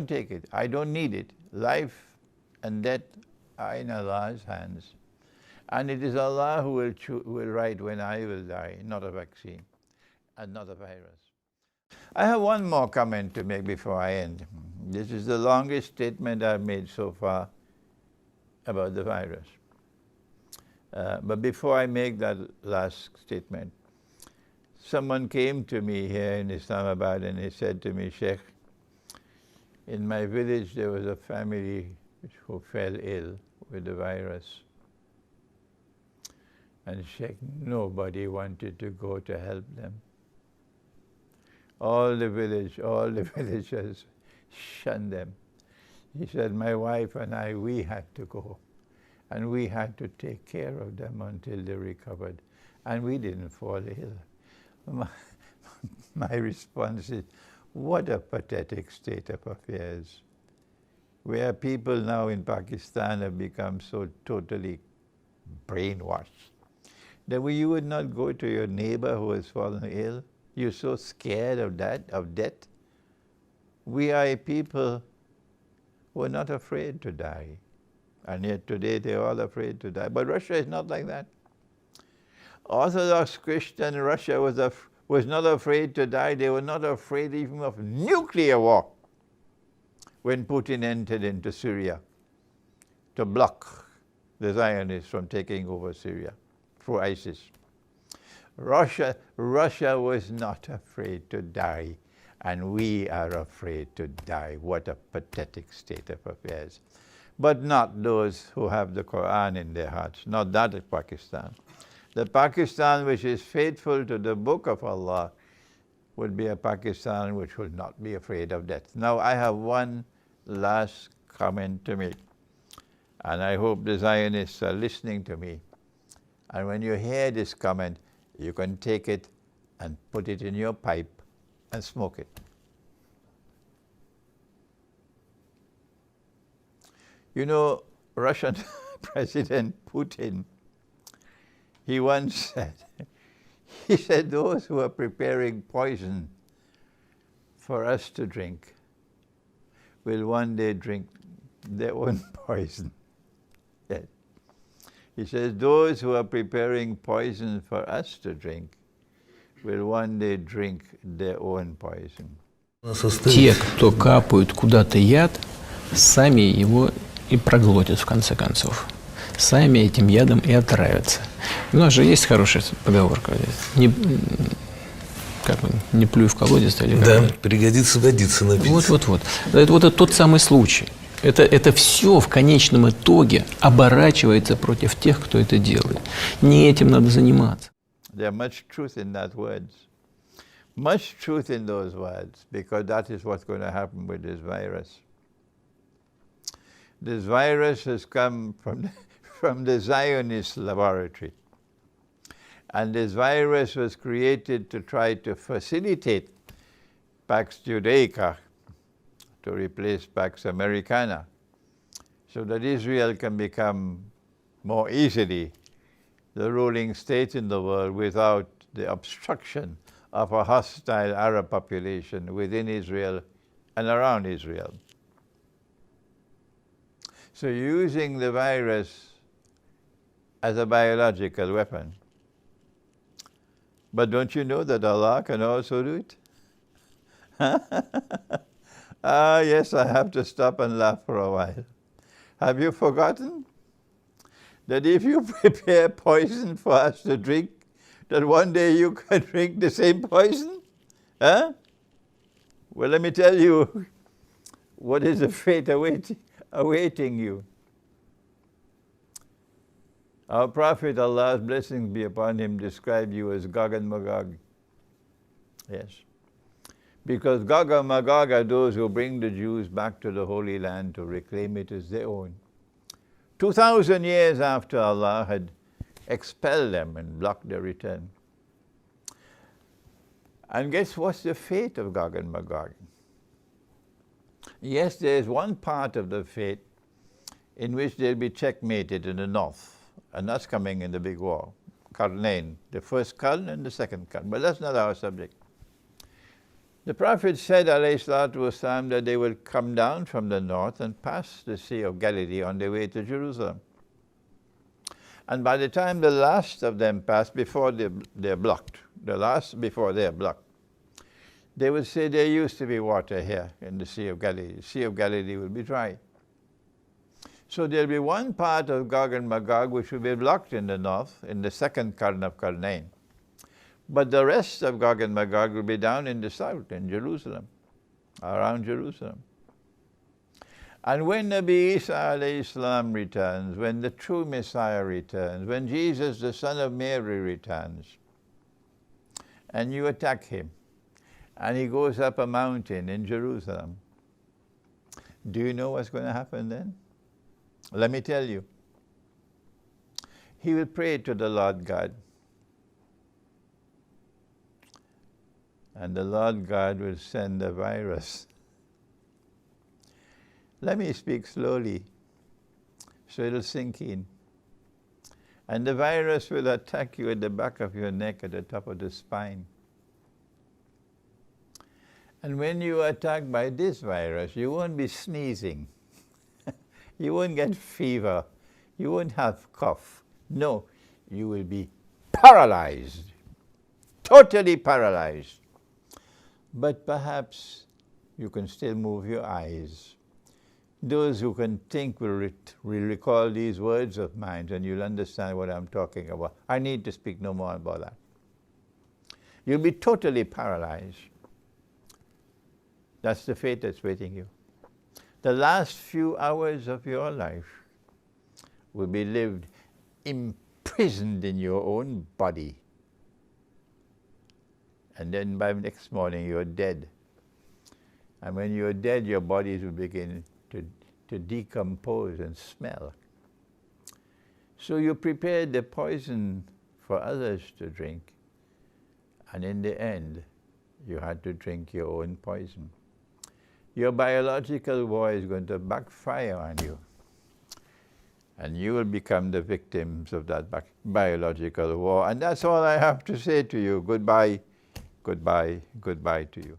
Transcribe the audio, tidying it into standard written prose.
take it. I don't need it. Life and death are in Allah's hands. And it is Allah who will write when I will die, not a vaccine and not a virus. I have one more comment to make before I end. This is the longest statement I've made so far about the virus. But before I make that last statement, someone came to me here in Islamabad and he said to me, Sheikh, in my village there was a family who fell ill with the virus. And Sheikh, nobody wanted to go to help them. All the villagers shunned them. He said, my wife and I, we had to go. And we had to take care of them until they recovered. And we didn't fall ill. My response is, what a pathetic state of affairs, where people now in Pakistan have become so totally brainwashed that you would not go to your neighbor who has fallen ill. You're so scared of that, of death. We are a people who are not afraid to die. And yet today they're all afraid to die. But Russia is not like that. Orthodox Christian Russia was not afraid to die. They were not afraid even of nuclear war when Putin entered into Syria to block the Zionists from taking over Syria through ISIS. Russia was not afraid to die, and we are afraid to die. What a pathetic state of affairs. But not those who have the Quran in their hearts, not that of Pakistan. The Pakistan which is faithful to the book of Allah would be a Pakistan which will not be afraid of death. Now I have one last comment to make, and I hope the Zionists are listening to me. And when you hear this comment, you can take it and put it in your pipe and smoke it. You know, Russian President Putin, he once said, he said, those who are preparing poison for us to drink will one day drink their own poison. Yes. He says, those who are preparing poison for us to drink will one day drink their own poison. Те, кто капают куда-то яд, сами его и проглотят в конце концов. Сами этим ядом и отравятся. У нас же есть хорошая поговорка. Не плюй в колодец. Или да, пригодится, годится напиться. Вот. Это тот самый случай. Это все в конечном итоге оборачивается против тех, кто это делает. Не этим надо заниматься. There's much truth in that words. Much truth in those words, because that is what's going to happen with this virus. This virus has come from the Zionist laboratory. And this virus was created to try to facilitate Pax Judaica, to replace Pax Americana, so that Israel can become more easily the ruling state in the world without the obstruction of a hostile Arab population within Israel and around Israel. So using the virus as a biological weapon. But don't you know that Allah can also do it? Yes, I have to stop and laugh for a while. Have you forgotten that if you prepare poison for us to drink, that one day you can drink the same poison? Huh? Well, let me tell you what is the fate awaiting you. Our Prophet, Allah's blessings be upon him, described you as Gog and Magog. Yes. Because Gog and Magog are those who bring the Jews back to the Holy Land to reclaim it as their own. 2,000 years after Allah had expelled them and blocked their return. And guess what's the fate of Gog and Magog? Yes, there is one part of the fate in which they'll be checkmated in the north. And that's coming in the big war. Qarnayn, the first Qarn and the second Qarn. But that's not our subject. The Prophet said, alayhi salatu wasalam, that they will come down from the north and pass the Sea of Galilee on their way to Jerusalem. And by the time the last of them pass, before they're blocked, the last before they're blocked, they will say there used to be water here in the Sea of Galilee. The Sea of Galilee will be dry. So there'll be one part of Gog and Magog which will be blocked in the north, in the second Qarn of Qarnayn. But the rest of Gog and Magog will be down in the south, in Jerusalem, around Jerusalem. And when Nabi Isa alayhi salam returns, when the true Messiah returns, when Jesus, the son of Mary, returns, and you attack him, and he goes up a mountain in Jerusalem, do you know what's going to happen then? Let me tell you. He will pray to the Lord God. And the Lord God will send a virus. Let me speak slowly so it'll sink in. And the virus will attack you at the back of your neck, at the top of the spine. And when you are attacked by this virus, you won't be sneezing. You won't get fever. You won't have cough. No, you will be paralyzed, totally paralyzed. But perhaps you can still move your eyes. Those who can think will recall these words of mine, and you'll understand what I'm talking about. I need to speak no more about that. You'll be totally paralyzed. That's the fate that's waiting you. The last few hours of your life will be lived imprisoned in your own body. And then by next morning you're dead. And when you're dead, your bodies will begin to decompose and smell. So you prepared the poison for others to drink, and in the end, you had to drink your own poison. Your biological war is going to backfire on you, and you will become the victims of that biological war. And that's all I have to say to you. Goodbye, goodbye, goodbye to you.